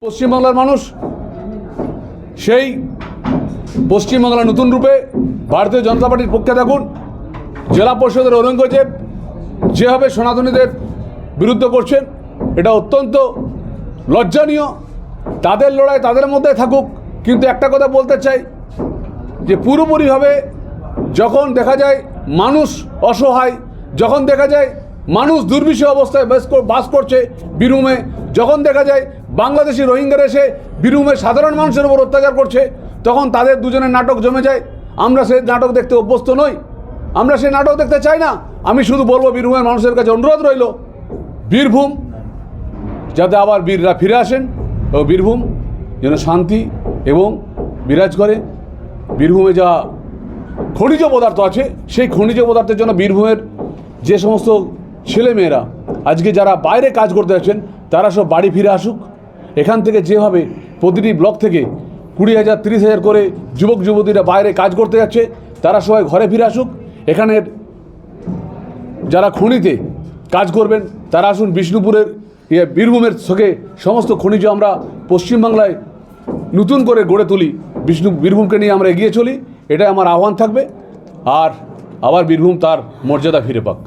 পশ্চিমবাংলার মানুষ সেই পশ্চিমবাংলার নতুন রূপে ভারতীয় জনতা পার্টির পক্ষে থাকুন। জেলা পরিষদের ঔরঙ্গজেব যেভাবে সনাতনীদের বিরুদ্ধে করছেন, এটা অত্যন্ত লজ্জানীয়। তাদের লড়াই তাদের মধ্যে থাকুক, কিন্তু একটা কথা বলতে চাই যে পুরোপুরিভাবে যখন দেখা যায় মানুষ অসহায়, যখন দেখা যায় মানুষ দুর্বিষহ অবস্থায় বাস করছে বীরভূমে, যখন দেখা যায় বাংলাদেশি রোহিঙ্গারা এসে বীরভূমের সাধারণ মানুষের উপর অত্যাচার করছে, তখন তাদের দুজনের নাটক জমে যায়। আমরা সেই নাটক দেখতে অভ্যস্ত নই, আমরা সেই নাটক দেখতে চাই না। আমি শুধু বলবো বীরভূমের মানুষের কাছে অনুরোধ রইল, বীরভূম যাতে আবার বীররা ফিরে আসেন ও বীরভূম যেন শান্তি এবং বিরাজ করে। বীরভূমে যা খনিজ পদার্থ আছে, সেই খনিজ পদার্থের জন্য বীরভূমের যে সমস্ত ছেলেমেয়েরা আজকে যারা বাইরে কাজ করতে যাচ্ছেন, তারা সব বাড়ি ফিরে আসুক। এখান থেকে যেভাবে প্রতিটি ব্লক থেকে 20,000 30,000 করে যুবক যুবতীরা বাইরে কাজ করতে যাচ্ছে, তারা সবাই ঘরে ফিরে আসুক। এখানের যারা খনিতে কাজ করবেন তারা আসুন। বিষ্ণুপুরের বীরভূমের থেকে সমস্ত খনিজ আমরা পশ্চিমবাংলায় নতুন করে গড়ে তুলি, বীরভূমকে নিয়ে আমরা এগিয়ে চলি, এটাই আমার আহ্বান থাকবে। আর আবার বীরভূম তার মর্যাদা ফিরে পাক।